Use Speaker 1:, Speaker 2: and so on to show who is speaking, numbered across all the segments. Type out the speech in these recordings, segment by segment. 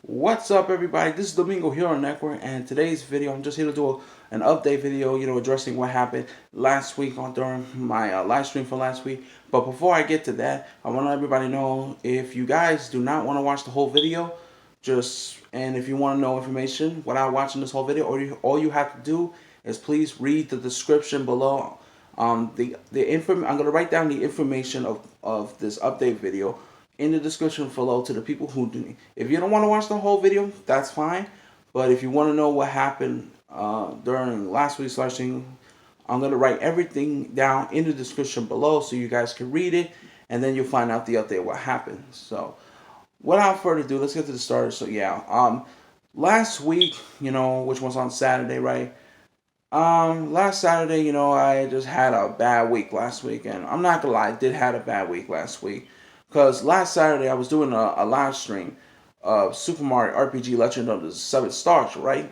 Speaker 1: What's up, everybody? This is Domingo here on Network, and today's video, I'm just here to do an update video, addressing what happened last week during my live stream for last week. But before I get to that, I want to let everybody know, if you guys do not want to watch the whole video, and if you want to know information without watching this whole video, all you have to do is please read the description below. I'm gonna write down the information of this update video in the description below to the people who do. If you don't want to watch the whole video, that's fine. But if you want to know what happened during last week's live stream, I'm gonna write everything down in the description below so you guys can read it, and then you'll find out the update what happened. So, without further ado, let's get to the start. So yeah, last week, which was on Saturday, right? Last Saturday, I just had a bad week last week, and I'm not gonna lie, I did had a bad week last week, because last Saturday I was doing a live stream of Super Mario RPG Legend of the Seven Stars, right?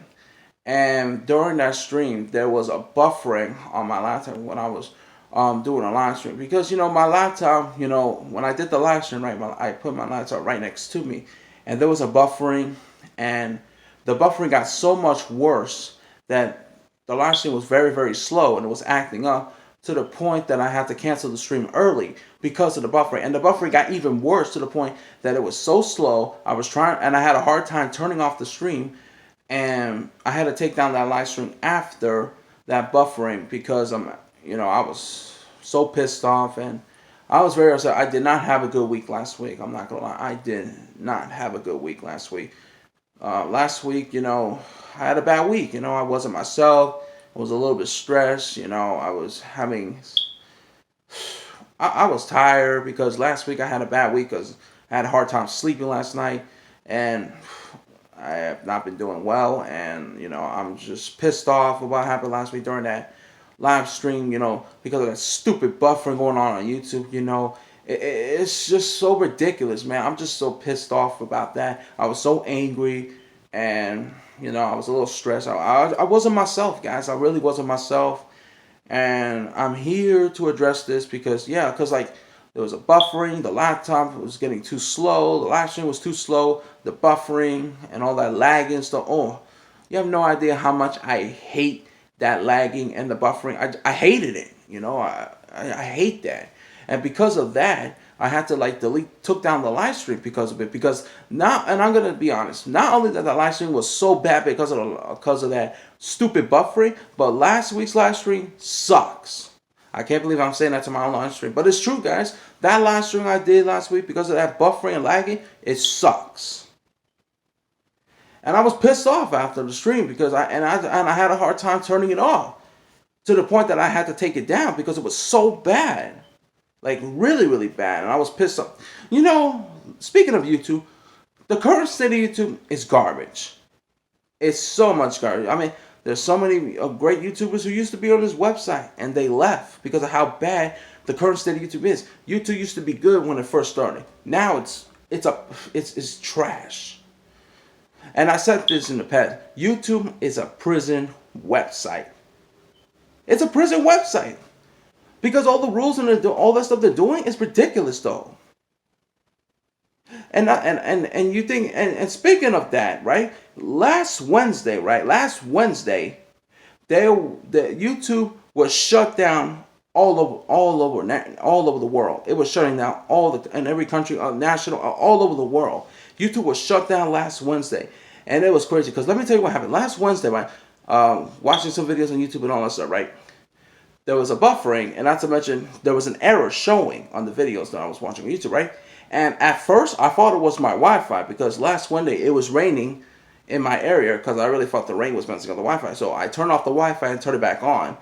Speaker 1: And during that stream, there was a buffering on my laptop when I was doing a live stream, because my laptop, when I did the live stream, right, I put my laptop right next to me, and there was a buffering, and the buffering got so much worse that the live stream was very, very slow, and it was acting up to the point that I had to cancel the stream early because of the buffering. And the buffering got even worse to the point that it was so slow. I was trying, and I had a hard time turning off the stream, and I had to take down that live stream after that buffering because I was so pissed off, and I was very upset. I did not have a good week last week. I'm not gonna lie, I did not have a good week last week. Last week, I had a bad week. I wasn't myself. I was a little bit stressed. I was having, I was tired because last week I had a bad week because I had a hard time sleeping last night, and I have not been doing well. And I'm just pissed off about what happened last week during that live stream. Because of that stupid buffering going on YouTube. It's just so ridiculous, man. I'm just so pissed off about that. I was so angry, and I was a little stressed. I wasn't myself, guys. I really wasn't myself, and I'm here to address this because like there was a buffering. The laptop was getting too slow. The live stream was too slow. The buffering and all that lagging stuff. Oh, you have no idea how much I hate that lagging and the buffering. I hated it. I hate that. And because of that, I had to took down the live stream because of it. Because now, and I'm gonna be honest, not only that the live stream was so bad because of that stupid buffering, but last week's live stream sucks. I can't believe I'm saying that to my own live stream, but it's true, guys. That live stream I did last week, because of that buffering and lagging, it sucks. And I was pissed off after the stream because I had a hard time turning it off, to the point that I had to take it down because it was so bad. Like, really, really bad. And I was pissed off. Speaking of YouTube, the current state of YouTube is garbage. It's so much garbage. I mean, there's so many great YouTubers who used to be on this website, and they left because of how bad the current state of YouTube is. YouTube used to be good when it first started. Now it's trash. And I said this in the past. YouTube is a prison website. It's a prison website. Because all the rules and all that stuff they're doing is ridiculous, though. And you think, and speaking of that, right? Last Wednesday, the YouTube was shut down all over the world. It was shutting down in every country, national, all over the world. YouTube was shut down last Wednesday, and it was crazy. Because let me tell you what happened last Wednesday, right? Watching some videos on YouTube and all that stuff, right? There was a buffering, and not to mention there was an error showing on the videos that I was watching on YouTube, right? And at first, I thought it was my Wi-Fi, because last Wednesday it was raining in my area, because I really thought the rain was messing up the Wi-Fi. So I turned off the Wi-Fi and turned it back on.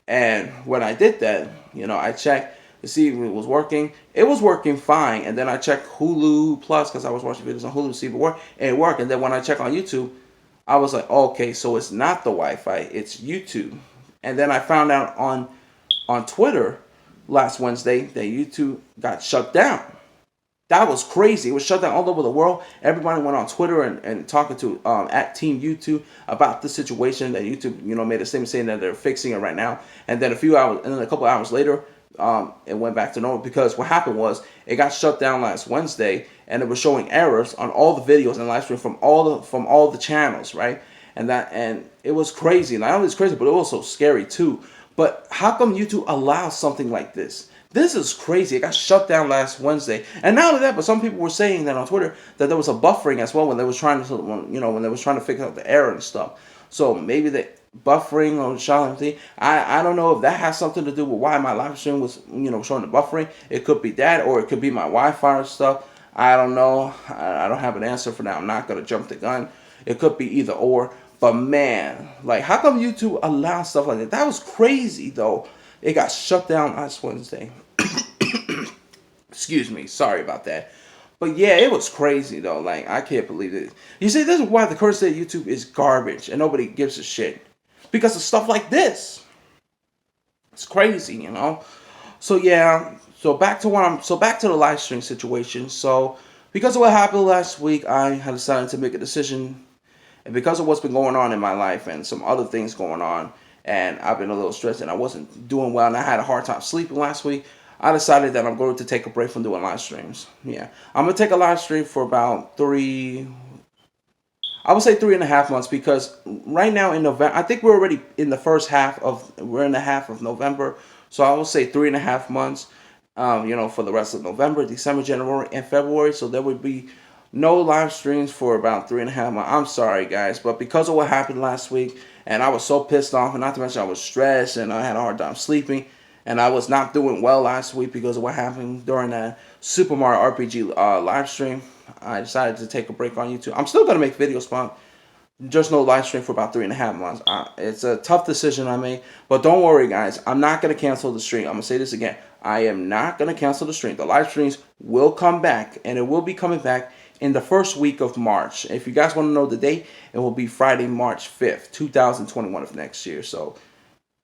Speaker 1: And when I did that, I checked to see if it was working. It was working fine. And then I checked Hulu Plus, because I was watching videos on Hulu to see if it worked, and it worked. And then when I checked on YouTube, I was like, okay, so it's not the Wi-Fi, it's YouTube. And then I found out on Twitter last Wednesday that YouTube got shut down. That was crazy. It was shut down all over the world. Everybody went on Twitter and talking to at Team YouTube about the situation, that YouTube made a statement saying that they're fixing it right now. And then a couple hours later, it went back to normal, because what happened was it got shut down last Wednesday, and it was showing errors on all the videos and live stream from all the channels, right? And it was crazy. Not only it's crazy, but it was also scary too. But how come YouTube allows something like this? This is crazy. It got shut down last Wednesday, and not only that, but some people were saying that on Twitter that there was a buffering as well when they was trying to, when they was trying to figure out the error and stuff. So maybe the buffering or something. I don't know if that has something to do with why my live stream was showing the buffering. It could be that, or it could be my Wi-Fi or stuff. I don't know. I don't have an answer for that. I'm not gonna jump the gun. It could be either or. But man, like, how come YouTube allows stuff like that? That was crazy though. It got shut down last Wednesday. Excuse me. Sorry about that. But yeah, it was crazy though. Like, I can't believe it. You see, this is why the current state of YouTube is garbage and nobody gives a shit. Because of stuff like this. It's crazy. So yeah, back to the live stream situation. So because of what happened last week, I had decided to make a decision, and because of what's been going on in my life and some other things going on, and I've been a little stressed and I wasn't doing well and I had a hard time sleeping last week, I decided that I'm going to take a break from doing live streams. Yeah, I'm gonna take a live stream for about I would say 3.5 months, because right now in November, I think we're already in the we're in the half of November. So I will say 3.5 months, for the rest of November, December, January, and February. So there would be no live streams for about 3.5 months. I'm sorry, guys, but because of what happened last week, and I was so pissed off, and not to mention I was stressed, and I had a hard time sleeping, and I was not doing well last week because of what happened during that Super Mario RPG live stream. I decided to take a break on YouTube. I'm still gonna make videos, but just no live stream for about 3.5 months. It's a tough decision I made, but don't worry, guys. I'm not gonna cancel the stream. I'm gonna say this again. I am not gonna cancel the stream. The live streams will come back, and it will be coming back in the first week of March. If you guys want to know the date, it will be Friday, March 5th, 2021 of next year. So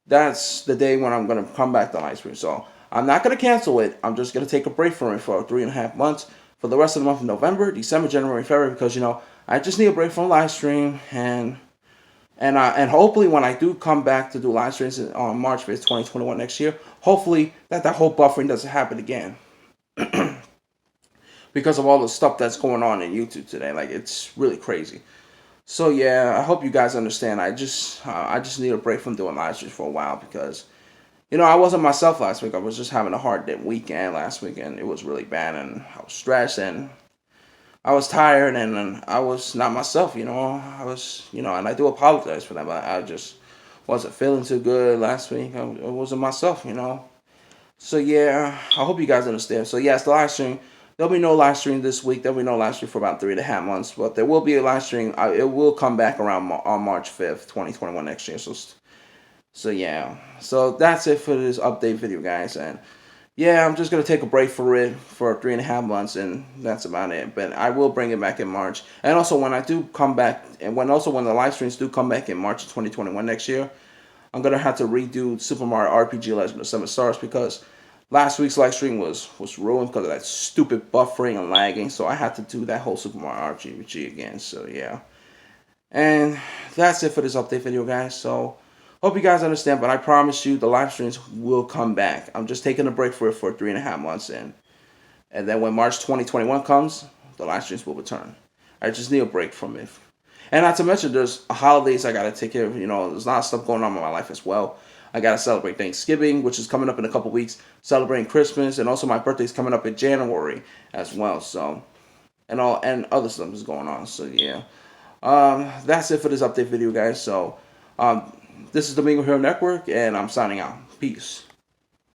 Speaker 1: that's the day when I'm gonna come back to live stream. So I'm not gonna cancel it. I'm just gonna take a break from it for 3.5 months for the rest of the month of November, December, January, February, because I just need a break from live stream, and hopefully when I do come back to do live streams on March 5th, 2021 next year, hopefully that whole buffering doesn't happen again. Because of all the stuff that's going on in YouTube today. Like, it's really crazy. So yeah, I hope you guys understand. I just need a break from doing live streams for a while, because I wasn't myself last week. I was just having a hard weekend last weekend. It was really bad, and I was stressed, and I was tired, and I was not myself. I was, and I do apologize for that, but I just wasn't feeling too good last week. I wasn't myself. So yeah, I hope you guys understand. So yes, the live stream. There'll be no live stream this week. There'll be no live stream for about 3.5 months, but there will be a live stream. It will come back around on March 5th, 2021 next year. So yeah, so that's it for this update video, guys. And yeah, I'm just gonna take a break for 3.5 months, and that's about it. But I will bring it back in March, and also when I do come back, and when the live streams do come back in March of 2021 next year, I'm gonna have to redo Super Mario RPG Legend of Seven Stars, because last week's live stream was ruined because of that stupid buffering and lagging. So I had to do that whole Super Mario RPG again. So yeah, and that's it for this update video, guys. So hope you guys understand, but I promise you the live streams will come back. I'm just taking a break for 3.5 months, and then when March 2021 comes, the live streams will return. I just need a break from it. And not to mention, there's holidays I gotta take care of. There's a lot of stuff going on in my life as well. I gotta celebrate Thanksgiving, which is coming up in a couple weeks. Celebrating Christmas, and also my birthday's coming up in January as well. So, and other stuff is going on. So yeah, that's it for this update video, guys. So, this is Domingo Hero Network, and I'm signing out. Peace.